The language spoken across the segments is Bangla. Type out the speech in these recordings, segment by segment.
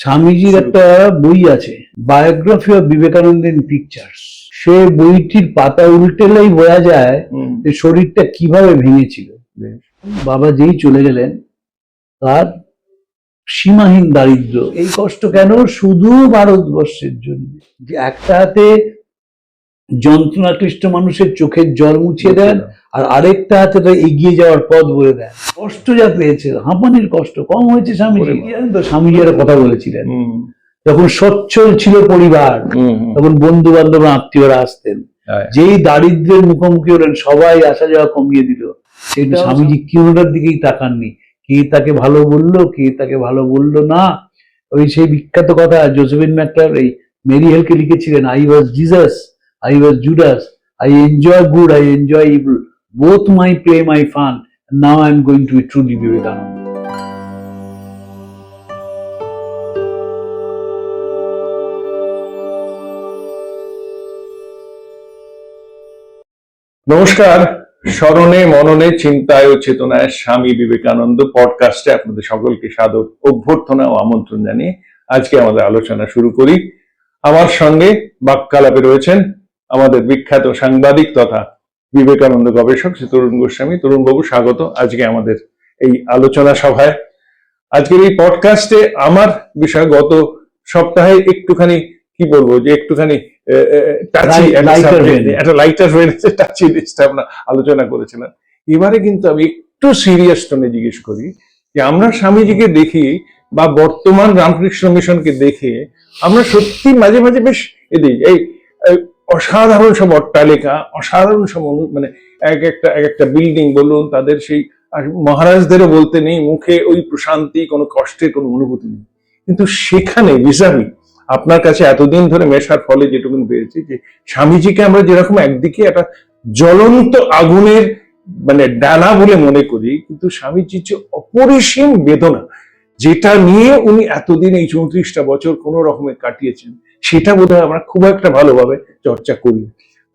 স্বামীজির একটা বই আছে, biography of Vivekananda in pictures. সে বইটির পাতা উল্টেলেই বোঝা যায় যে শরীরটা কিভাবে ভেঙেছিল। বাবা যেই চলে গেলেন তার সীমাহীন দারিদ্র। এই কষ্ট কেন? শুধু ভারতবর্ষের জন্য। যে একটা হাতে যন্ত্রণাক্লিষ্ট মানুষের চোখের জল মুছিয়ে দেন, আর আরেকটা হাতে এগিয়ে যাওয়ার পথ বলে দেন। কষ্ট যা পেয়েছে, হাঁপানির কষ্ট কম হয়েছে স্বামীজি। তো স্বামীজি একটা কথা বলেছিলেন, যখন সচ্ছল ছিল পরিবার তখন বন্ধু বান্ধব আত্মীয়রা আসতেন। যেই দারিদ্রের মুখোমুখি হলেন সবাই আসা যাওয়া কমিয়ে দিল। সেটা স্বামীজি কিউনার দিকেই তাকাননি, কে তাকে ভালো বললো কে তাকে ভালো বললো না। ওই সেই বিখ্যাত কথা জোসেফিন ম্যাকটার এই মেরি হেলকে লিখেছিলেন, I was Jesus, I was Judas. I enjoy good, I enjoy evil. Both my play, my fun. And now I am going to be truly Vivekananda. নমস্কার, স্মরণে মননে চিন্তায় ও চেতনায় স্বামী বিবেকানন্দ পডকাস্টে আপনাদের সকলকে সাদর অভ্যর্থনা ও আমন্ত্রণ জানিয়ে আজকে আমাদের আলোচনা শুরু করি। আমার সঙ্গে বাক্যালাপে রয়েছেন আমাদের বিখ্যাত সাংবাদিক তথা বিবেকানন্দ গবেষক শ্রী তরুণ গোস্বামী। তরুণবাবু, স্বাগত আজকে আমাদের এই আলোচনা সভায়। আজকের এই পডকাস্টে আমার বিষয় গত সপ্তাহে একটুখানি কি বলবো যে একটুখানি একটা লাইটার ওয়েতে টাচি লিস্ট আমরা আলোচনা করেছিলাম। এবারে কিন্তু আমি একটু সিরিয়াস টোনে জিজ্ঞেস করি যে আমরা স্বামীজিকে দেখি বা বর্তমান রামকৃষ্ণ মিশনকে দেখে আমরা সত্যি মাঝে মাঝে বেশ এই অসাধারণ সব অট্টালিকা, অসাধারণ সব মানে এক একটা বিল্ডিং বলুন, তাদের সেই মহারাজদেরও বলতে নেই মুখে ওই প্রশান্তি, কোনো কষ্টের কোনো অনুভূতি নেই। কিন্তু সেখানে ভিসাভি আপনার কাছে এতদিন ধরে মেশার ফলে যেটুকুন পেয়েছি যে স্বামীজিকে আমরা যেরকম একদিকে একটা জ্বলন্ত আগুনের মানে ডানা বলে মনে করি, কিন্তু স্বামীজির যে অপরিসীম বেদনা যেটা নিয়ে উনি এতদিন এই 34টা বছর কোনো রকমে কাটিয়েছেন, সেটা বোধহয় আমরা খুব একটা ভালোভাবে চর্চা করি।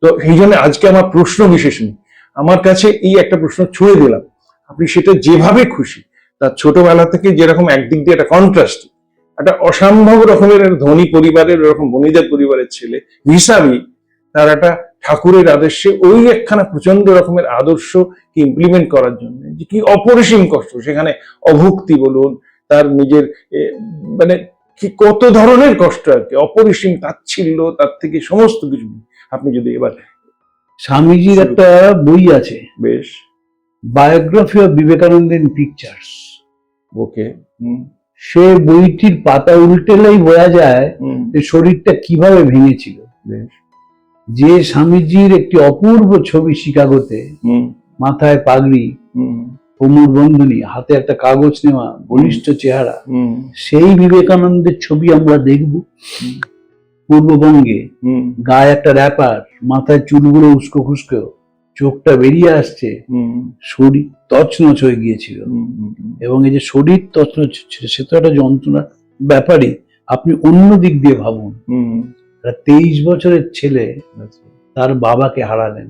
তো এই জন্য আজকে আমার প্রশ্ন বিশেষ নেই, আমার কাছে এই একটা প্রশ্ন ছুঁড়ে দিলাম, আপনি সেটা যেভাবে খুশি। তার ছোটবেলা থেকে যেরকম একদিক দিয়ে একটা কন্ট্রাস্ট, একটা অসম্ভব রকমের ধনী পরিবারের, এরকম বনিদের পরিবারের ছেলে ভিসাভি তার একটা ঠাকুরের আদর্শে ওই একখানা প্রচন্ড রকমের আদর্শকে ইমপ্লিমেন্ট করার জন্য যে কি অপরিসীম কষ্ট, সেখানে অভুক্তি বলুন, তার নিজের মানে কি কত ধরনের কষ্ট আর কি, অপরিসীম তাচ্ছিল্য, তার থেকে সমস্ত কিছু। আপনি যদি এবার স্বামীজির একটা বই আছে, বেশ, biography of Vivekananda in pictures. Okay. সে বইটির পাতা উল্টেলেই বোঝা যায় যে শরীরটা কিভাবে ভেঙেছিল। যে স্বামীজির একটি অপূর্ব ছবি শিকাগোতে, মাথায় পাগড়ি, কোমর বন্ধনী, হাতে একটা কাগজ নেওয়া, বলিষ্ঠ চেহারা, সেই বিবেকানন্দের ছবি আমরা দেখব পূর্ববঙ্গে। গায়ে একটা র্যাপার, মাথায় চুলগুলো উস্কো খুস্কো, চোখটা বেরিয়ে আসছে, শরীর তছনছ হয়ে গিয়েছিল। এবং এই যে শরীর তছনছ ছিল, সে তো একটা যন্ত্রণার ব্যাপারই। আপনি অন্য দিক দিয়ে ভাবুন, 23 বছরের ছেলে তার বাবাকে হারালেন,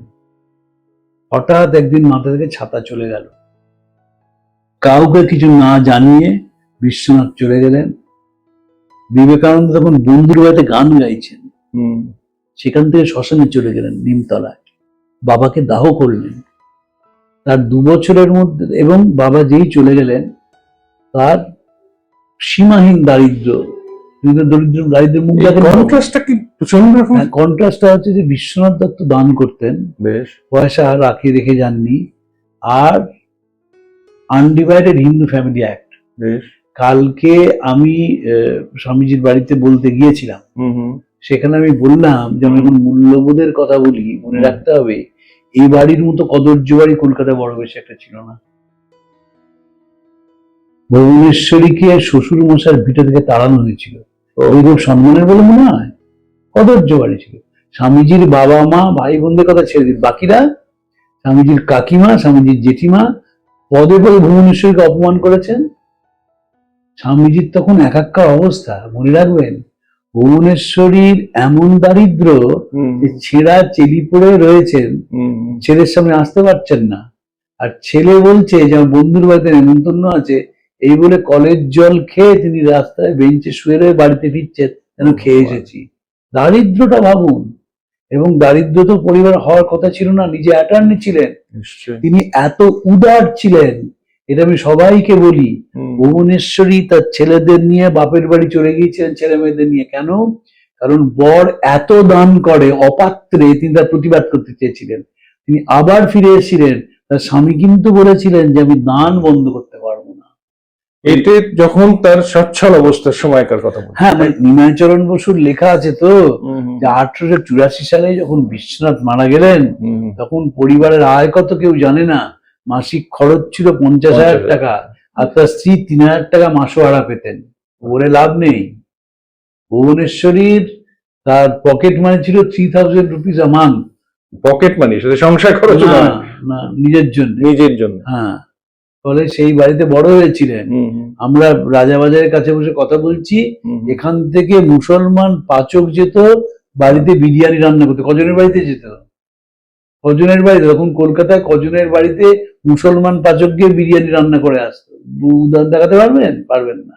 হঠাৎ একদিন মাথা থেকে ছাতা চলে গেল, কাউকে কিছু না জানিয়ে বিশ্বনাথ চলে গেলেন। বিবেকানন্দ তখন বন্ধুর বাড়িতে গান গাইছেন, সেখান থেকে শ্মশানে চলে গেলেন নিমতলায়, বাবাকে দাহ করলেন। তার 2 বছরের মধ্যে, এবং বাবা যেই চলে গেলেন তার সীমাহীন দারিদ্র, দারিদ্রের মুখ দেখেন। কন্ট্রাস্টটা কি প্রচন্ড রকম। কন্ট্রাস্টটা হচ্ছে যে বিশ্বনাথ দত্ত দান করতেন, বেশ পয়সা রাখিয়ে রেখে যাননি, আর আনডিভাইডেড হিন্দু ফ্যামিলি অ্যাক্ট। বেশ, কালকে আমি স্বামীজির বাড়িতে বলতে গিয়েছিলাম, সেখানে আমি বললাম যে আমি এখন মূল্যবোধের কথা বলি, মনে রাখতে হবে এই বাড়ির মতো কদর্য বাড়ি কলকাতায় বড় বেশি একটা ছিল না। ভুবনেশ্বরীকে শ্বশুর মশার ভিটা থেকে তাড়ানো হয়েছিল, ওইরকম সম্মানের বলে মনে হয়, কদর্য বাড়ি ছিল। স্বামীজির বাবা মা ভাই বোনদের কথা ছেড়ে দিন, বাকিরা স্বামীজির কাকিমা, স্বামীজির জেঠিমা পদে পদে ভুবনেশ্বরীকে অপমান করেছেন। স্বামীজির তখন একাকার অবস্থা, মনে রাখবেন ভুবনেশ্বরীর এমন দারিদ্র যে ছেঁড়া চেলি পড়ে রয়েছেন, ছেলের সামনে আসতে পারছেন না। আর ছেলে বলছে যে আমার বন্ধুর বাড়িতে নেমন্তন্ন আছে, এই বলে কলের জল খেয়ে তিনি রাস্তায় বেঞ্চে শুয়ে রয়ে বাড়িতে ফিরছেন, যেন খেয়ে এসেছি। দারিদ্রটা ভাবুন। এবং দারিদ্র তো পরিবার হওয়ার কথা ছিল না, নিজে অ্যাটর্নি ছিলেন, তিনি এত উদার ছিলেন, এটা আমি সবাইকে বলি। ভুবনেশ্বরী তার ছেলেদের নিয়ে বাপের বাড়ি চলে গিয়েছিলেন, ছেলে মেয়েদের নিয়ে। কেন? কারণ বর এত দান করে অপাত্রে, তিনি তার প্রতিবাদ করতে চেয়েছিলেন। তিনি আবার ফিরে এসেছিলেন, তার স্বামী কিন্তু বলেছিলেন যে আমি দান বন্ধ করতে পারবো না। এতে যখন তার সচ্ছল অবস্থার সময়কার কথা বলি। হ্যাঁ, মানে নিমাইচরণ বসুর লেখা আছে তো, যে 1884 সালে যখন বিশ্বনাথ মারা গেলেন, তখন পরিবারের আয় কত কেউ জানে না। মাসিক খরচ ছিল 50,000 টাকা, আর তার স্ত্রী 3,000 টাকা মাসোহারা পেতেন। বলে লাভ নেই। ভুবনেশ্বরীর তার পকেট মানি ছিল 3,000 rupees a month. Pocket money, সেটা সংসার খরচ না, নিজের জন্য। নিজের জন্য। হ্যাঁ, ফলে সেই বাড়িতে বড় হয়েছিলেন। আমরা রাজাবাজারের কাছে বসে কথা বলছি, এখান থেকে মুসলমান পাচক যেত বাড়িতে বিরিয়ানি রান্না করতে। কজনের বাড়িতে যেত? কজনের বাড়িতে? তখন কলকাতায় কজনের বাড়িতে মুসলমান পাচক গিয়ে বিরিয়ানি রান্না করে আসতো? উদাহরণ দেখাতে পারবেন? পারবেন না।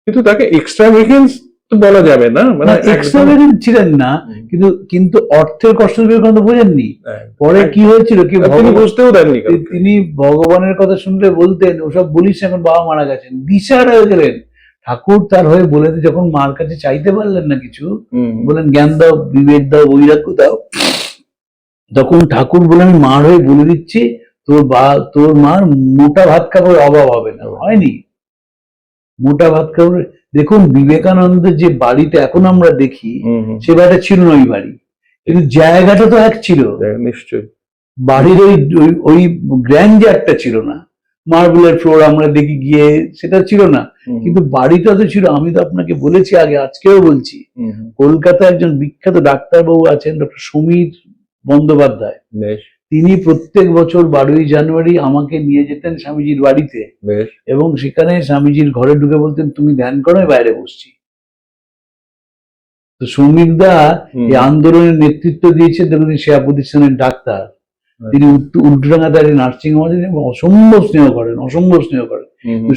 কিন্তু তাকে এক্সট্রাভেগেন্স তো বলা যাবে না, মানে এক্সট্রাভেগেন্স ছিলেন না, কিন্তু অর্থের কষ্ট তো বোঝেননি। পরে কি হয়েছিল, কি বুঝতেও দেননি। তিনি ভগবানের কথা শুনলে বলতেন, ওসব বলিস, এখন বাবা মারা গেছেন, দিশাহারা হয়ে গেলেন। ঠাকুর তার হয়ে বলে, যখন মার কাছে চাইতে পারলেন না কিছু, বলেন জ্ঞান দাও, বিবেক দাও, বৈরাগ্য দাও, তখন ঠাকুর বলে আমি মার হয়ে বলে দিচ্ছি, তোর মার মোটা ভাত কাপড়ের অভাব হবে না। হয়নি? মোটা ভাত কাপড়। দেখুন, বিবেকানন্দের যে বাড়িটা এখন আমরা দেখি, সে বাড়িটা ছিল না ওই বাড়ি, কিন্তু জায়গাটা তো এক ছিল। নিশ্চয়ই বাড়ির ওই গ্র্যান্ডারটা ছিল না। মার্বেলের ফ্লোর আমরা দেখি গিয়ে, সেটা ছিল না, কিন্তু বাড়িটা তো ছিল। আমি তো আপনাকে বলেছি আগে, আজকেও বলছি, কলকাতায় একজন বিখ্যাত ডাক্তারবাবু আছেন, ডক্টর সমীর বন্দ্যোপাধ্যায়। তিনি প্রত্যেক বছর 12ই জানুয়ারি আমাকে নিয়ে যেতেন স্বামীজির বাড়িতে, এবং সেখানে স্বামীজির ঘরে ঢুকে বলতেন, তুমি ধ্যান করো, বাইরে বসছি। তো সমীর দা এই আন্দোলনের নেতৃত্ব দিয়েছেন, দেখুন সেবা প্রতিষ্ঠানের ডাক্তার। তিনি উল্টোডাঙ্গাতে নার্সিং হোম আছেন, এবং অসম্ভব স্নেহ করেন, অসম্ভব স্নেহ করেন।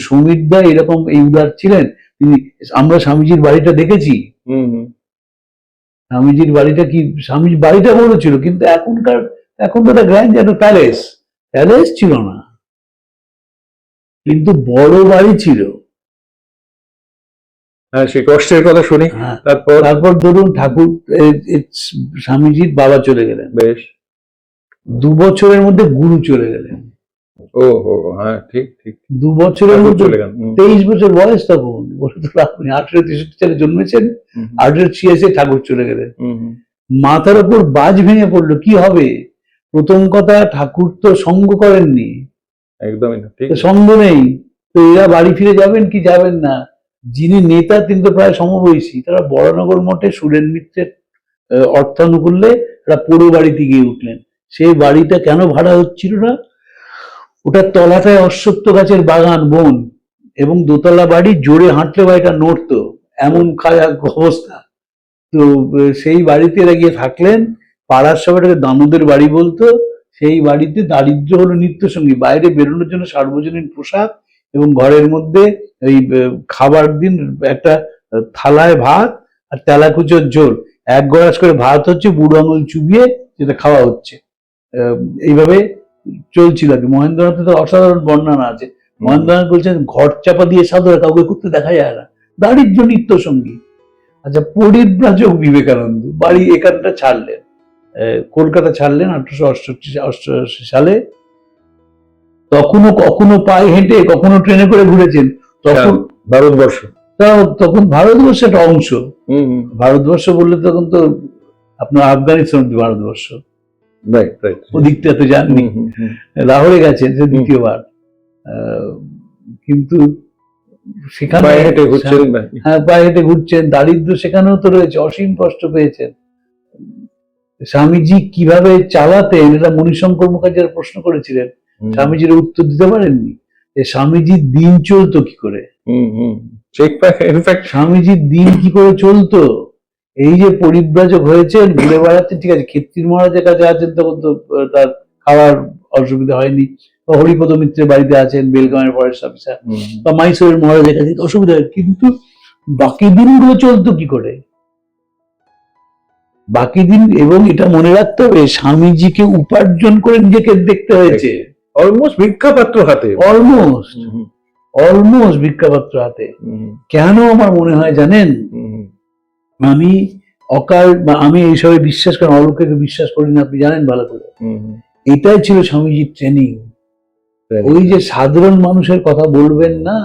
সমীর দা এরকম এই উদার ছিলেন। তিনি, আমরা স্বামীজির বাড়িটা দেখেছি। স্বামীজির বাড়িটা কি, স্বামীজির বাড়িটা বড় ছিল, কিন্তু এখন তো একটা গ্র্যান্ড, একটা প্যালেস ছিল না, কিন্তু বড় বাড়ি ছিল। হ্যাঁ, সেই কষ্টের কথা শুনি। তারপর ধরুন, ঠাকুর স্বামীজির বাবা চলে গেলেন, বেশ 2 বছরের মধ্যে গুরু চলে গেলেন। হ্যাঁ, ঠিক 2 বছরের মধ্যে 23 বছর বয়স তখন। আপনি 1863 সালে জন্মেছেন, 1886 ঠাকুর চলে গেলেন। মাথার উপর বাজ ভেঙে পড়লো, কি হবে? প্রথম কথা, ঠাকুর তো সঙ্গ করেননি, একদমই না, সঙ্গ নেই, তো এরা বাড়ি ফিরে যাবেন কি যাবেন না? যিনি নেতা, তিনি তো প্রায় সমবয়সী, তারা বড়নগর মঠে সুরেন মিত্রের অর্থানুকূল্যে একটা পুরো বাড়িতে গিয়ে উঠলেন। সেই বাড়িটা কেন ভাড়া হচ্ছিল না? ওটার তলাটায় অশ্বত্থ গাছের বাগান, বন, এবং দোতলা বাড়ি, জোরে হাঁটলে বাড়িটা নড়তো, এমন অবস্থা। তো সেই বাড়িতে এরা গিয়ে থাকলেন। পাড়ার সবাইটাকে দামোদের বাড়ি বলতো। সেই বাড়িতে দারিদ্র হলো নিত্য সঙ্গী। বাইরে বেরোনোর জন্য সার্বজনীন পোশাক, এবং ঘরের মধ্যে ওই খাবার দিন একটা থালায় ভাত আর তেলাকুচোর ঝোল, 1 গড়াস করে ভাত হচ্ছে, বুড়ো আঙুল চুবিয়ে যেটা খাওয়া হচ্ছে। এইভাবে চলছিল আর কি। মহেন্দ্রনাথে তো অসাধারণ বর্ণনা আছে। মহেন্দ্রনাথ বলছেন, ঘর চাপা দিয়ে সাধুরা কাউকে করতে দেখা যায় না, দারিদ্র নিত্য সঙ্গী। আচ্ছা, পরিব্রাজক বিবেকানন্দ বাড়ি এখানটা ছাড়লেন, কলকাতা ছাড়লেন 1888 সালে। কখনো পায়ে হেঁটে, কখনো ট্রেনে করে ঘুরেছেন। তখন ভারতবর্ষ একটা অংশ। ভারতবর্ষ বললে তখন তো আপনার আফগানিস্তান ভারতবর্ষ, ওদিকটা তো জাননি। লাহোরে গেছেন দ্বিতীয়বার, কিন্তু সেখানে পায়ে হেঁটে ঘুরছেন। দারিদ্র সেখানেও তো রয়েছে, অসীম কষ্ট পেয়েছেন। স্বামীজি কিভাবে চালাতেন, এটা মণিশঙ্কর মুখার্জি প্রশ্ন করেছিলেন, স্বামীজির উত্তর দিতে পারেননি। স্বামীজির দিন চলতো কি করে, স্বামীজির দিন কি করে চলতো? এই যে পরিব্রাজক হয়েছেন, ঘুরে বেড়াচ্ছেন, ঠিক আছে, ক্ষেত্রী মহারাজের কাছে আছেন, তখন তো তার খাওয়ার অসুবিধা হয়নি, বা হরিপদ মিত্রের বাড়িতে আছেন বেলগামের ফরেস্ট অফিসার, বা মাইসোরের মহারাজের কাছে অসুবিধা হয়, কিন্তু বাকি দিনগুলো চলতো কি করে? বাকি দিন, এবং এটা মনে রাখতে হবে স্বামীজিকে উপার্জন করে নিজেকে দেখতে হয়েছে, অলমোস্ট ভিক্ষাপাত্র হাতে, অলমোস্ট ভিক্ষাপাত্র হাতে। কেন আমার মনে হয় জানেন? আমি আমি এইসবে বিশ্বাস করি, অলৌকিকে বিশ্বাস করি না, আপনি জানেন ভালো করে। এটাই ছিল স্বামীজির ট্রেনিং। ওই যে সাধারণ মানুষের কথা বলবেন না,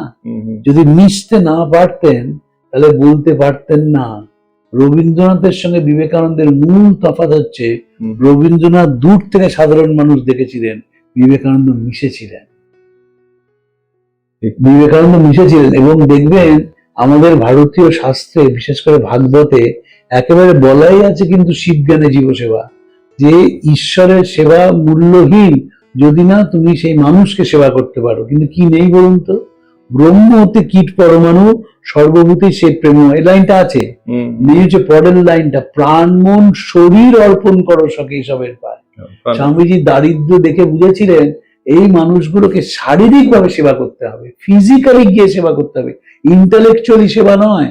যদি মিশতে না পারতেন তাহলে বলতে পারতেন না। রবীন্দ্রনাথের সঙ্গে বিবেকানন্দের মূল তফাৎ হচ্ছে, রবীন্দ্রনাথ দূর থেকে সাধারণ মানুষ দেখেছিলেন, বিবেকানন্দ মিশেছিলেন। এবং দেখবেন আমাদের ভারতীয় শাস্ত্রে, বিশেষ করে ভাগবতে একেবারে বলাই আছে কিন্তু শিবজ্ঞানে জীবসেবা, যে ঈশ্বরের সেবা মূল্যহীন যদি না তুমি সেই মানুষকে সেবা করতে পারো। কিন্তু কি নেই বলুন তো? ব্রহ্ম হতে কীট পরমাণু সর্বভূতি সে প্রেম, এই লাইনটা আছে। নেই হচ্ছে পরের লাইনটা, প্রাণ মন শরীর অর্পণ করো সখী সবের পায়। স্বামীজি দারিদ্র দেখে বুঝেছিলেন এই মানুষগুলোকে শারীরিক ভাবে সেবা করতে হবে, ফিজিক্যালি গিয়ে সেবা করতে হবে, ইন্টেলেকচুয়ালি সেবা নয়।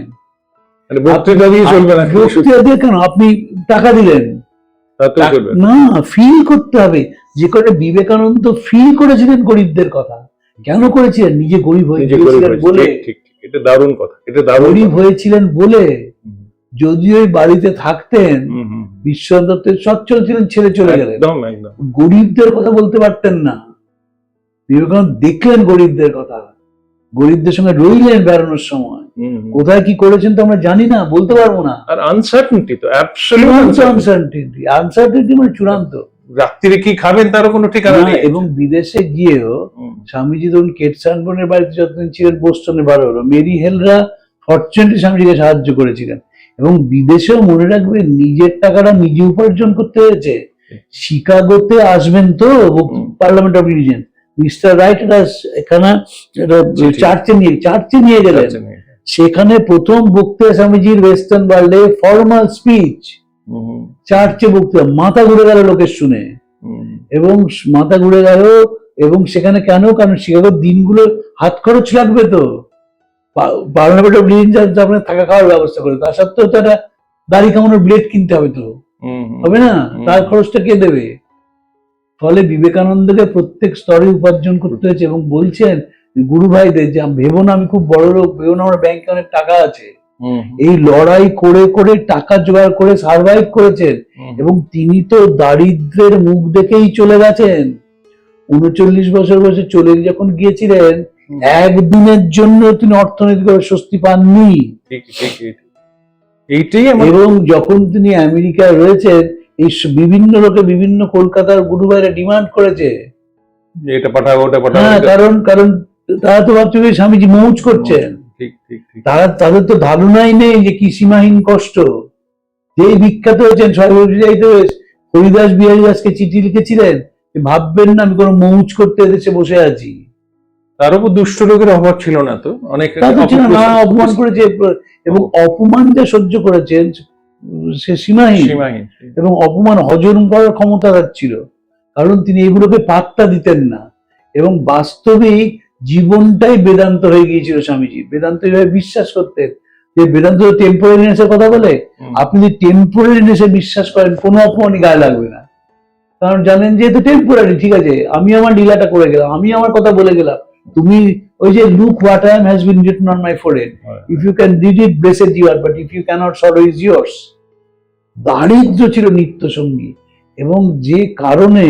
বক্তৃতা দিয়ে চলবে না, বক্তৃতা দিয়ে কেন? আপনি টাকা দিলেন না, ফিল করতে হবে। যে করে বিবেকানন্দ ফিল করেছিলেন গরিবদের কথা। কেন করেছিলেন? নিজে গরিব হয়েছিলেন বলে। এটা দারুণ কথা, এটা গরিব হয়েছিলেন বলে। যদি ওই বাড়িতে থাকতেন, বিশ্বনাথ দত্তের সচ্ছল ছিলেন, ছেড়ে চলে গেলেন, গরিবদের কথা বলতে পারতেন না। বিবেকানন্দ দেখলেন গরিবদের কথা, গরিবদের সঙ্গে রইলেন বেড়ানোর সময়। কোথায় কি করেছেন তো আমরা জানি না, বলতে পারবো না। আর আনসার্টেনিটি তো অ্যাবসলিউট আনসার্টেনিটি মানে চূড়ান্ত। রাত্রিরে কি খাবেন তারও কোনো ঠিকানা নেই। এবং বিদেশে গিয়েও স্বামীজি ধরুন কেটসানবর্নের বাড়িতে যতদিন ছিলেন, বোস্টনে 12 হলো, মেরি হেলরা ফরচুনেটলি স্বামীজিকে সাহায্য করেছিলেন। এবং বিদেশেও মনে রাখবেন নিজের টাকাটা নিজে উপার্জন করতে হয়েছে। শিকাগোতে আসবেন তো parliament of religion, mister right এখানে চার্চে নিয়ে গেলেন। সেখানে প্রথম বক্তৃতা স্বামীজির ওয়েস্টার্ন ওয়ার্ল্ডে ফর্মাল স্পিচ, চার্চে বক্তৃতা, মাথা ঘুরে গেল লোকের শুনে, এবং মাথা ঘুরে গেল। এবং সেখানে কেন? কারণ শিকাগোর দিনগুলো হাত খরচ লাগবে তো, পার্লামেন্ট অফ রিলিজিয়ন আপনার থাকা খাওয়ার ব্যবস্থা করে, তার সত্ত্বেও তো একটা দাড়ি কামানোর ব্লেড কিনতে হবে তো, হবে না? তার খরচটা কে দেবে? ফলে বিবেকানন্দকে প্রত্যেক স্তরে উপার্জন করতে হয়েছে। এবং বলছেন গুরু ভাইদের যে ভেবো না আমি খুব বড় লোক, ভেবো না আমার ব্যাংকে অনেক টাকা আছে। এই লড়াই করে করে টাকা জোগাড় করে সার্ভাইভ করেছেন। এবং তিনি তো দারিদ্রের মুখ দেখেই চলে গেছেন। 39 বছর বয়সে চলে যখন গিয়েছিলেন, একদিনের জন্য তিনি অর্থনৈতিকভাবে স্বস্তি পাননি। এবং যখন তিনি আমেরিকায় রয়েছেন, এই বিভিন্ন লোকে বিভিন্ন কলকাতার গুরু ভাইরা ডিমান্ড করেছে এটা পাঠাও ওটা পাঠাও, কারণ তারা তো ভাবছে স্বামীজি মৌজ করছেন। তাদের তো ধারণাই নেই যে কি সীমাহীন কষ্ট। যেই বিখ্যাত হয়েছেন হরিদাস বিহারী দাসকে চিঠি লিখেছিলেন, ভাববেন না আমি কোনো মৌজ করতে এদেশে বসে আছি। তার উপর দুষ্ট লোকের অভাব ছিল না তো, অনেক অপমান করেছে, এবং অপমান যা সহ্য করেছেন সে সীমাহীন। এবং অপমান হজম করার ক্ষমতা তার ছিল, কারণ তিনি এগুলোকে পাত্তা দিতেন না। এবং বাস্তবিক জীবনটাই বেদান্ত হয়ে গিয়েছিল স্বামীজি। বেদান্ত এইভাবে বিশ্বাস করতেন যে বেদান্ত টেম্পোরারিনেসের কথা বলে, আপনি যদি টেম্পোরারিনেসে বিশ্বাস করেন কোনো অপমানই গায়ে লাগবে না। কারণ জানেন যে এটা টেম্পোরারি, ঠিক আছে, আমি আমার লীলাটা করে গেলাম, আমি আমার কথা বলে গেলাম। তুমি ওই যে look what I am has been written on my forehead, if you can read it blessed you are, but if you can't sorrow is yours. দারিদ্র ছিল নিত্য সঙ্গী। এবং যে কারণে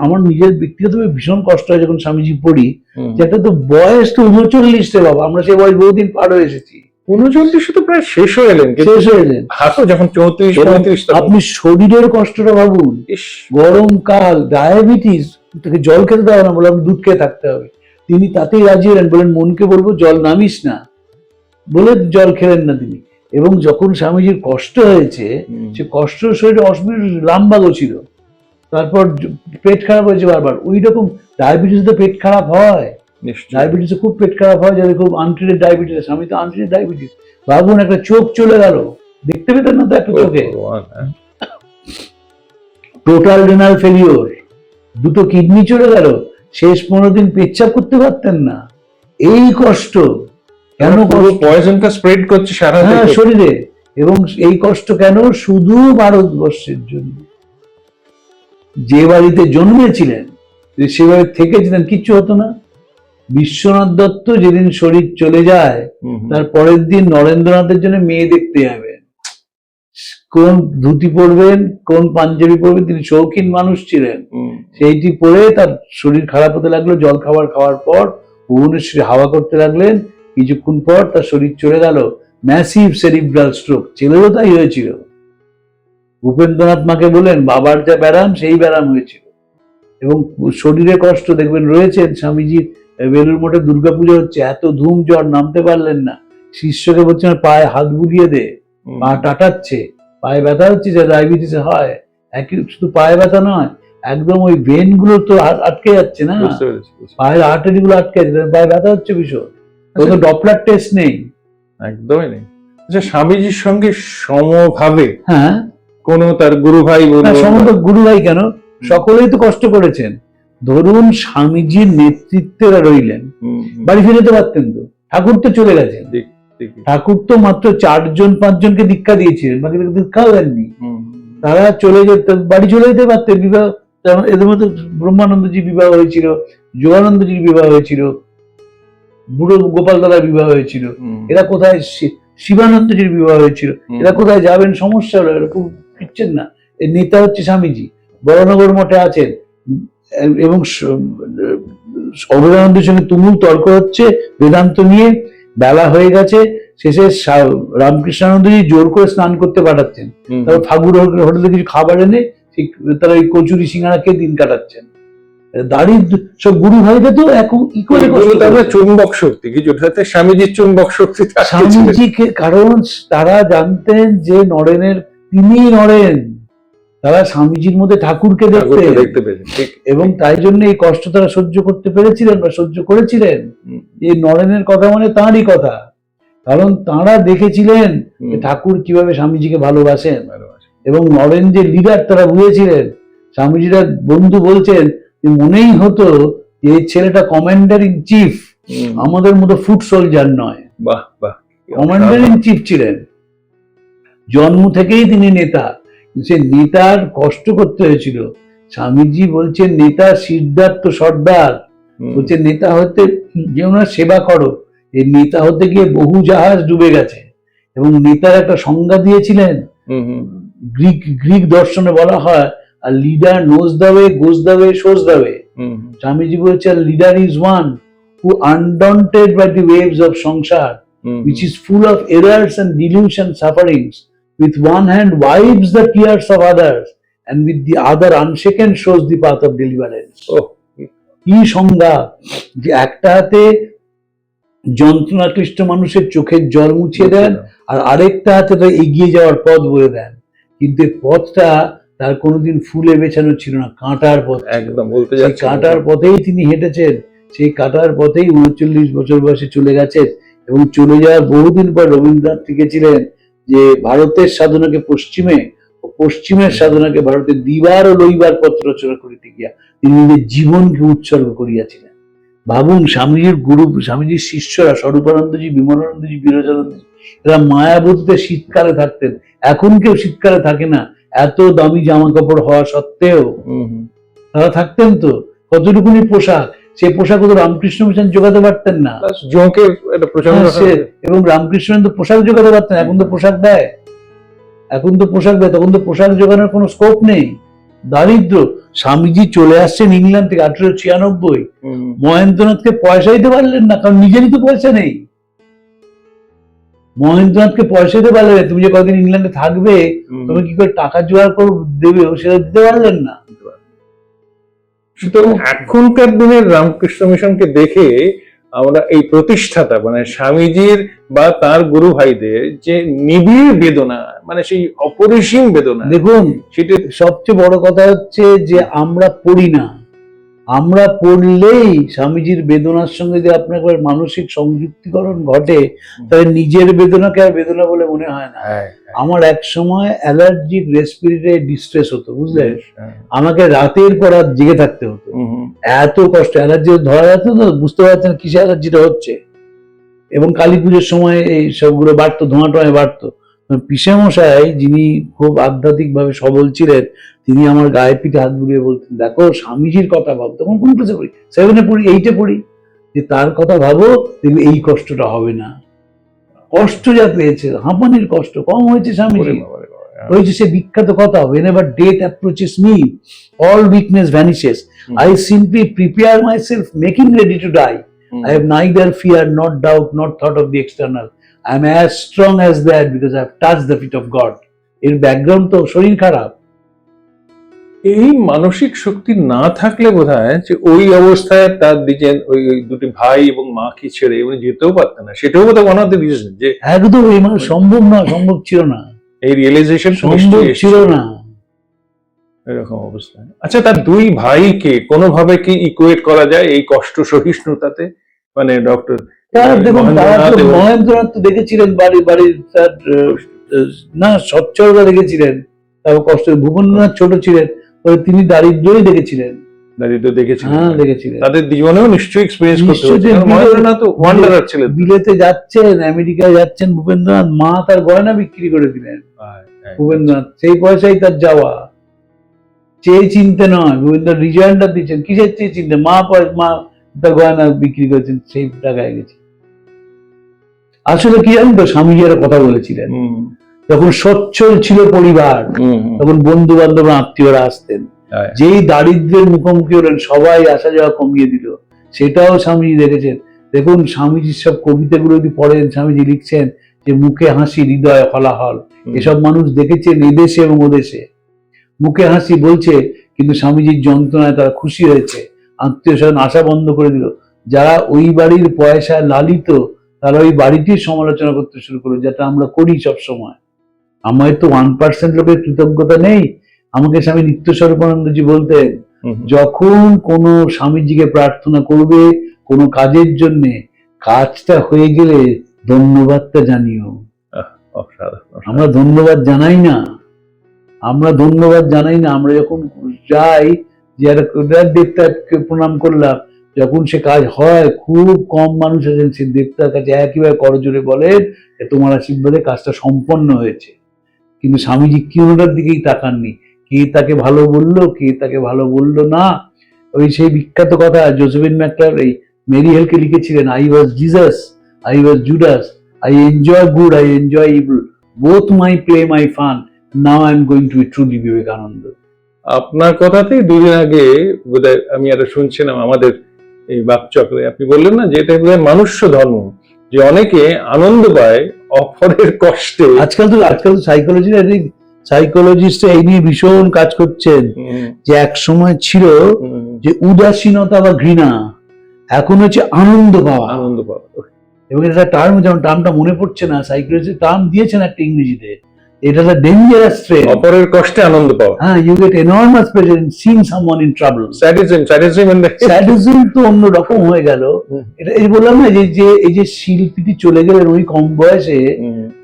আমার নিজের ব্যক্তিগতভাবে ভীষণ কষ্ট হয় যখন স্বামীজি পড়ি, যেটা তো বয়স তো 39 রে বাবা, আমরা সে বয়স বহুদিন পার হয়ে এসেছি। 39 তো প্রায় শেষ হয়ে এলেন, যখন 34-35। আপনি শরীরের কষ্টটা ভাবুন, গরমকাল, ডায়াবেটিস, তাকে জল খেতে দেওয়া না, বললাম দুধ খেয়ে থাকতে হবে। তিনি তাতেই রাজি হলেন, বলেন মনকে বলবো জল নামিস না, বলে জল খেলেন না তিনি। এবং যখন স্বামীজির কষ্ট হয়েছে, সে কষ্ট শরীরে লাম্বাগো ছিল, তারপর পেট খারাপ হয়েছে বারবার। ওই রকম ডায়াবেটিস তো পেট খারাপ হয়, ডায়াবেটিস খুব পেট খারাপ হয়, যাদের খুব আনট্রিটেড ডায়াবেটিস। স্বামী তো আনট্রিটেড ডায়াবেটিস। ভাবুন একটা চোখ চলে গেল, দেখতে পেতেন না তো একটা চোখে, টোটাল রেনাল ফেলিওর, দুটো কিডনি চলে গেল, শেষ 15 দিন পেচ্ছাপ করতে পারতেন না। এই কষ্ট কেন? পয়জনটা স্প্রেড করছে সারা শরীরে। এবং এই কষ্ট কেন? শুধু ভারতবর্ষের জন্য। যে বাড়িতে জন্মেছিলেন, সে বাড়ি থেকেছিলেন, কিচ্ছু হতো না। বিশ্বনাথ দত্ত যেদিন শরীর চলে যায়, তার পরের দিন নরেন্দ্রনাথের জন্য মেয়ে দেখতে যাবেন। কোন ধুতি পরবেন, কোন পাঞ্জাবি পরবেন, তিনি শৌখিন মানুষ ছিলেন। সেইটি পরে তার শরীর খারাপ হতে লাগলো। জল খাওয়ার পর ভুবনেশ্বরে হাওয়া করতে লাগলেন। কিছুক্ষণ পর তার শরীর চলে গেল। Massive cerebral stroke. ছেলেরও তাই হয়েছিল। ভূপেন্দ্রনাথ মাকে বলেন, বাবার যা ব্যারাম সেই ব্যারাম হয়েছিল। এবং শরীরে কষ্ট দেখবেন রয়েছেন। স্বামীজির বেলুর মঠে দুর্গাপুজো হচ্ছে, এত ধুম জ্বর, নামতে পারলেন না। শিষ্যকে বলছেন পায়ে হাত বুলিয়ে দে, পা টাটাচ্ছে, পায়ে ব্যথা হচ্ছে, যা ডায়াবেটিস হয়। একই, শুধু পায়ে ব্যথা নয়, একদম ওই ভেন গুলো তো আটকে যাচ্ছে না, পায়ের আর্টারি গুলো আটকে যাচ্ছে, পায়ে ব্যথা হচ্ছে ভীষণ। কোনো ডপলার টেস্ট নেই, একদমই নেই। আচ্ছা, স্বামীজির সঙ্গে সমভাবে হ্যাঁ কোন তার গুরু ভাই, গুরু ভাই কেন, সকলেই তো কষ্ট করেছেন। ধরুন স্বামীজির নেতৃত্বে রইলেন, বাড়ি ফিরে যেতে পারতেন তো। ঠাকুর তো চলে গেছেন, ঠাকুর তো মাত্র 4-5 জনকে দীক্ষা দিয়েছিলেন, বাকি দীক্ষাও দেননি। তারা চলে যেত, বাড়ি চলে যেতে পারতেন। বিবাহ, এদের মধ্যে ব্রহ্মানন্দজি বিবাহ হয়েছিল, যোগানন্দজির বিবাহ হয়েছিল, বুড়ো গোপাল দাদার বিবাহ হয়েছিল। এরা কোথায়? শিবানন্দজির বিবাহ হয়েছিল। এরা কোথায় যাবেন? সমস্যা হলো, এরা খুব ফিরছেন না। এর নেতা হচ্ছে স্বামীজি, বড়নগর মঠে আছেন। এবং অভেদানন্দের সঙ্গে তুমুল তর্ক হচ্ছে বেদান্ত নিয়ে। বেলা হয়ে গেছে, শেষে রামকৃষ্ণানন্দজি জোর করে স্নান করতে পাঠাচ্ছেন। তারপর ঠাকুর হোটেলে কিছু খাবার এনে তারা ওই কচুরি সিঙ্গারা খেয়ে দিন কাটাচ্ছেন। দারিদ্র সব গুরু ভাইরা তো এখন চুম্বক শক্তি, কিছুটাতে স্বামীজির চুম্বক শক্তি, স্বামীজিকে, কারণ তারা জানতেন যে নরেনের, তিনি নরেন। তারা স্বামীজির মধ্যে ঠাকুরকে দেখতে পেরেছেন, এবং তাই জন্য এই কষ্ট তারা সহ্য করতে পেরেছিলেন বা সহ্য করেছিলেন। এই নরেনের কথা মানে তাঁরই কথা, কারণ তাঁরা দেখেছিলেন ঠাকুর কিভাবে স্বামীজিকে ভালোবাসেন। এবং নরেন যে লিডার তারা বুঝেছিলেন। স্বামীজিরা বন্ধু বলছেন, মনেই হতো এই ছেলেটা কমান্ডার ইন চিফ, আমাদের মতো ফুট সোলজার নয়। বাহ বাহ, কমান্ডার ইন চিফ ছিলেন, জন্ম থেকেই তিনি নেতা। সে নেতার কষ্ট করতে হয়েছিল। স্বামীজি বলছেন নেতা সিদ্ধার্থ সর্দার বলছে, নেতা হতে যে ওনার সেবা করো। এই নেতা হতে গিয়ে বহু জাহাজ ডুবে গেছে। এবং নেতার একটা সংজ্ঞা দিয়েছিলেন, গ্রিক দর্শনে বলা হয়, আর leader knows the way, goes the way, shows the way. স্বামীজি বলছেন, leader is one who undaunted by the waves of সংসার, which is full of errors and delusion sufferings, with one hand wipes the tears of others, and with the other unshaken shows the path of deliverance. কি সংজ্ঞা! যে একটা হাতে যন্ত্রণাক্লিষ্ট মানুষের চোখের জল মুছিয়ে দেন, আর আরেকটা হাতে তার এগিয়ে যাওয়ার পথ বলে দেন। কিন্তু এই পথটা তার কোনোদিন ফুলে বেছানো ছিল না, কাঁটার পথ। একদম বলতে যাচ্ছি, কাঁটার পথেই তিনি হেঁটেছেন। সেই কাঁটার পথেই 39 বছর বয়সে চলে গেছেন। এবং চলে যাওয়ার বহুদিন পর রবীন্দ্রনাথ লিখেছিলেন যে ভারতের সাধনাকে পশ্চিমে, পশ্চিমের সাধনাকে ভারতে দিবার ও লইবার পথ রচনা করিতে গিয়া তিনি নিজের জীবনকে উৎসর্গ করিয়াছিলেন। ভাবুন, স্বামীজির গুরু, স্বামীজির শিষ্যরা স্বরূপানন্দজি, বিমলানন্দজি, বিরজানন্দজি, এরা মায়াবতীতে শীতকালে থাকতেন। এখন কেউ শীতকালে থাকে না, এত দামি জামা কাপড় হওয়া সত্ত্বেও তারা থাকতেন। তো কতটুকুনি পোশাক, সে পোশাক তো রামকৃষ্ণ মিশন যোগাতে পারতেন না। এবং রামকৃষ্ণ তো পোশাক যোগাতে পারতেন। এখন তো পোশাক দেয়, তখন তো পোশাক যোগানোর কোনো স্কোপ নেই। দারিদ্র। স্বামীজি চলে আসছেন ইংল্যান্ড থেকে 1896। মহেন্দ্রনাথকে পয়সা দিতে পারলেন না, কারণ নিজেরই তো পয়সা নেই। মহেন্দ্রনাথকে পয়সা দিতে পারলেন না, তুমি যে কদিন ইংল্যান্ডে থাকবে তুমি কি করে টাকা জোগাড় করে দেবে, সেটা দিতে পারলেন না। সুতরাং এখনকার দিনের রামকৃষ্ণ মিশনকে দেখে আমরা এই প্রতিষ্ঠাতা মানে স্বামীজির বা তার গুরু ভাইদের যে নিবিড় বেদনা, মানে সেই অপরিসীম বেদনা, দেখুন সেটা সবচেয়ে বড় কথা হচ্ছে যে আমরা পড়ি না, আমরা পড়লেই স্বামীজির বেদনার সঙ্গে যে আপনার একবার মানসিক সংযুক্তিকরণ ঘটে, তাহলে নিজের বেদনাকে আর বেদনা বলে মনে হয় না। আমার এক সময় অ্যালার্জিক রেসপিরেটরি ডিস্ট্রেস হতো, বুঝলেন? আমাকে রাতের পর রাত জেগে থাকতে হতো, এত কষ্ট। অ্যালার্জি ধরা যেত না, বুঝতে পারছেন কিসে অ্যালার্জিটা হচ্ছে। এবং কালী পুজোর সময় এই সবগুলো বাড়তো, ধোঁয়া টোঁয়া বাড়তো। পিসে মশাই, যিনি খুব আধ্যাত্মিক ভাবে সবল ছিলেন, তিনি আমার গায়ে পিঠে হাত বুলিয়ে বলতেন, দেখো স্বামীজির কথা ভাবো। তখন কোন ক্লাসে পড়ি? 7-এ পড়ি, 8-এ পড়ি। যে তার কথা ভাবো, দেখবে এই কষ্টটা হবে না। কষ্ট যা পেয়েছে, হাঁপানির কষ্ট কম হয়েছে স্বামীজি। হয়েছে সে বিখ্যাত কথা, whenever death approaches me, all weakness vanishes. I simply prepare myself, making ready to die. I have neither fear, nor doubt, nor thought of the external. I am as strong as that because I have touched the feet of God. এর ব্যাকগ্রাউন্ড তো শরীর খারাপ। এই মানসিক শক্তি না থাকলে বোধহয় যে ওই অবস্থায় তার দিকেন ওই দুটি ভাই এবং মাকে ছেড়ে উনি যেতেও পারতেন না। সেটাও বোধহয় ওয়ান অফ দ্য রিজন যে একদম এই মানে সম্ভব না, সম্ভব ছিল না, এই রিয়েলাইজেশন সম্ভব ছিল না এরকম অবস্থায়। আচ্ছা, তার দুই ভাইকে কোনোভাবে কি ইকুয়েট করা যায় এই কষ্ট সহিষ্ণুতাতে? মানে ডক্টর দেখুন, মহেন্দ্রনাথ তো দেখেছিলেন বাড়ির তার না সচ্ছলতা দেখেছিলেন, তারপর কষ্ট। ভূপেন্দ্রনাথ ছোট ছিলেন, তিনি দারিদ্রই দেখেছিলেন, দারিদ্র দেখেছিলেন। হ্যাঁ দেখেছিলেন। তাদের জীবনেও নিশ্চয়ই এক্সপেরিয়েন্স করতে হয়েছে। মহেন্দ্রনাথ তো ওয়ান্ডারার ছিলেন। বিলেতে যাচ্ছেন, আমেরিকায় যাচ্ছেন ভূপেন্দ্রনাথ, মা তার গয়না বিক্রি করে দিলেন। ভূপেন্দ্রনাথ সেই পয়সাই তার যাওয়া, চেয়ে চিনতে নয়। ভূপেন্দ্রনাথ রিজয়েন্ডার দিচ্ছেন, কিসের চেয়ে চিনতে? মা তার গয়না বিক্রি করেছেন, সেই টাকায় গেছে। আসলে কি জানেন তো, স্বামীজি একটা কথা বলেছিলেন, যখন সচ্ছল ছিল পরিবার, তখন বন্ধু বান্ধবরা, আত্মীয়রা আসতেন। যেই দারিদ্র্যের মুখোমুখি হলেন, সবাই আসা যাওয়া কমিয়ে দিল। সেটাও স্বামীজি দেখেছেন। দেখুন, স্বামীজির সব কবিতাগুলো যদি পড়েন, স্বামীজি লিখছেন যে মুখে হাসি, হৃদয় হলাহল। এসব মানুষ দেখেছেন এদেশে এবং ওদেশে। মুখে হাসি বলছে, কিন্তু স্বামীজির যন্ত্রণায় তারা খুশি হয়েছে। আত্মীয় স্বজন আসা বন্ধ করে দিল। যারা ওই বাড়ির পয়সায় লালিত, তারা ওই বাড়িটির সমালোচনা করতে শুরু করলো, যেটা আমরা করি সব সময়। আমার তো 1% লোকের কৃতজ্ঞতা নেই। আমাকে স্বামী নিত্যস্বরূপানন্দজি বলতেন, যখন কোনো স্বামীজিকে প্রার্থনা করবে কোনো কাজের জন্য, কাজটা হয়ে গেলে ধন্যবাদটা জানিও। আমরা ধন্যবাদ জানাই না, আমরা ধন্যবাদ জানাই না। আমরা যখন যাই যে দেবতাকে প্রণাম করলাম, যখন সে কাজ হয়, খুব কম মানুষ আছেন সে দেবতার কাছে একইভাবে করজোরে বলেন তোমার আশীর্বাদে কাজটা সম্পন্ন হয়েছে। কিন্তু স্বামীজি কেউটার দিকেই তাকাননি, কে তাকে ভালো বললো, কে তাকে ভালো বললো না। ওই সেই বিখ্যাত কথা জোসেফিন ম্যাকক্লার এই মেরি হেলকে লিখেছিলেন, I was Jesus, I was Judas, I enjoy good, I enjoy evil, both my play my fun, now I am going to be truly Vivekananda. আপনার কথাতেই দুদিন আগে বোধহয় আমি আরো শুনছিলাম আমাদের এই বাকচক্রে, আপনি বললেন না যে এটা মানুষ্য ধর্ম, যে অনেকে আনন্দ পায় অপরের কষ্টে। আজকাল তো সাইকোলজিস্ট এই নিয়ে ভীষণ কাজ করছেন, যে এক সময় ছিল যে উদাসীনতা বা ঘৃণা, এখন হচ্ছে আনন্দ পাওয়া। এবং এটা টার্ম, যেমন টার্মটা মনে পড়ছে না, সাইকোলজি টার্ম দিয়েছেন একটা ইংরেজিতে, এটা একটা ডেঞ্জারাস ট্রেন্ড, অপরের কষ্টে আনন্দ পাওয়া। হ্যাঁ, you get enormous pleasure in seeing someone in trouble. Sadism তো অন্য রকম হয়ে গেল। এটা এই বললাম না, যে এই যে শিল্পীটি চলে গেলেন ওই কম বয়সে,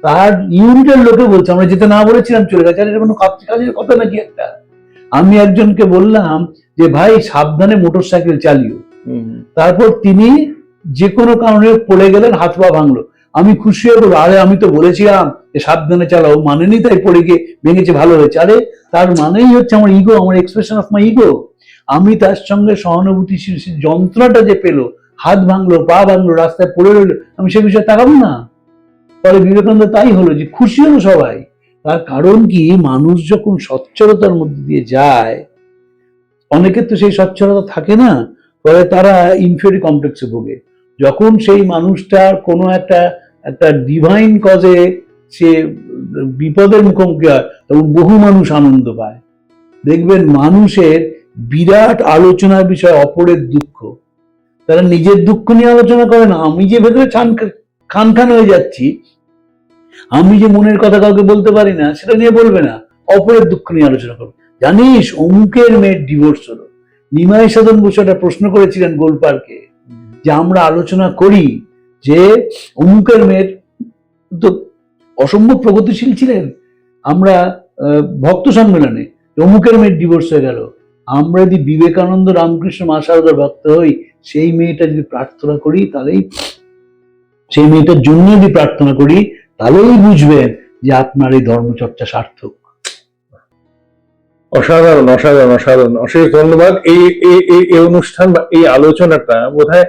তার ইউনিটের লোকে বলছে, আমরা যেতে না বলেছিলাম চলে গেছে। আর এটা কোনো কাজের কথা নাকি একটা? আমি একজনকে বললাম যে ভাই সাবধানে মোটরসাইকেল চালিও, তারপর তিনি যে কোনো কারণে পড়ে গেলেন, হাত পা ভাঙলো। আমি খুশি হয়ে বলবো, আরে আমি তো বলেছিলাম যে সাবধানে চালাও, মানেনি, তাই পড়ে গিয়ে ভেঙেছে, ভালো হয়েছে। আরে তার মানেই হচ্ছে আমার ইগো, আমার এক্সপ্রেশন অফ মাই ইগো। আমি তার সঙ্গে সহানুভূতিশীল, যন্ত্রণাটা যে পেলো, হাত ভাঙলো, পা ভাঙলো, রাস্তায় পড়ে রইলো, আমি সে বিষয়ে তাকাবো না? পরে বিবেকানন্দ তাই হলো, যে খুশি হলো সবাই। তার কারণ কি, মানুষ যখন সচ্ছলতার মধ্যে দিয়ে যায়, অনেকের তো সেই সচ্ছলতা থাকে না, ফলে তারা ইনফিউরিটি কমপ্লেক্সে ভোগে। যখন সেই মানুষটার কোনো একটা ডিভাইন কজে সে বিপদের মুখোমুখি হয়, তখন বহু মানুষ আনন্দ পায়। দেখবেন মানুষের বিরাট আলোচনার বিষয় অপরের দুঃখ, তারা নিজের দুঃখ নিয়ে আলোচনা করে না। আমি যে ভেতরে খান হয়ে যাচ্ছি, আমি যে মনের কথা কাউকে বলতে পারি না, সেটা নিয়ে বলবে না, অপরের দুঃখ নিয়ে আলোচনা করবে। জানিস অমুকের মেয়ের ডিভোর্স হলো, নিমাই সাধন বসু একটা প্রশ্ন করেছিলেন গোলপার্কে, যে আমরা আলোচনা করি যে অমুকের মেয়ের তো অসম্ভব প্রগতিশীল ছিলেন, আমরা ভক্ত সম্মেলনে অমুকের মেয়ের ডিভোর্স হয়ে গেল, আমরা যদি বিবেকানন্দ রামকৃষ্ণ মা শারদার ভক্ত হই, সেই মেয়েটা যদি প্রার্থনা করি, তাহলেই সেই মেয়েটার জন্য যদি প্রার্থনা করি, তাহলেই বুঝবেন যে আপনার এই ধর্মচর্চা সার্থক। অসাধারণ অসাধারণ অসাধারণ, অশেষ ধন্যবাদ। এই অনুষ্ঠান বা এই আলোচনাটা বোধহয়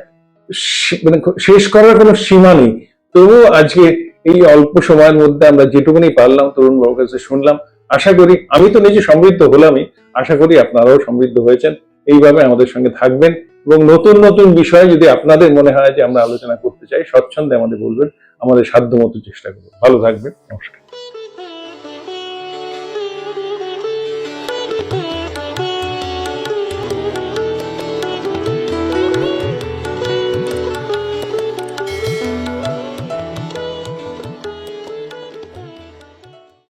মানে শেষ করার কোনো সীমা নেই। তবুও আজকে এই অল্প সময়ের মধ্যে আমরা যেটুকুনি পারলাম তরুণ বাবুর কাছে শুনলাম। আশা করি, আমি তো নিজে সমৃদ্ধ হলামই, আশা করি আপনারাও সমৃদ্ধ হয়েছেন। এইভাবে আমাদের সঙ্গে থাকবেন এবং নতুন নতুন বিষয় যদি আপনাদের মনে হয় যে আমরা আলোচনা করতে চাই, স্বচ্ছন্দে আমাদের বলবেন, আমাদের সাধ্যমতো চেষ্টা করবো। ভালো থাকবেন, নমস্কার।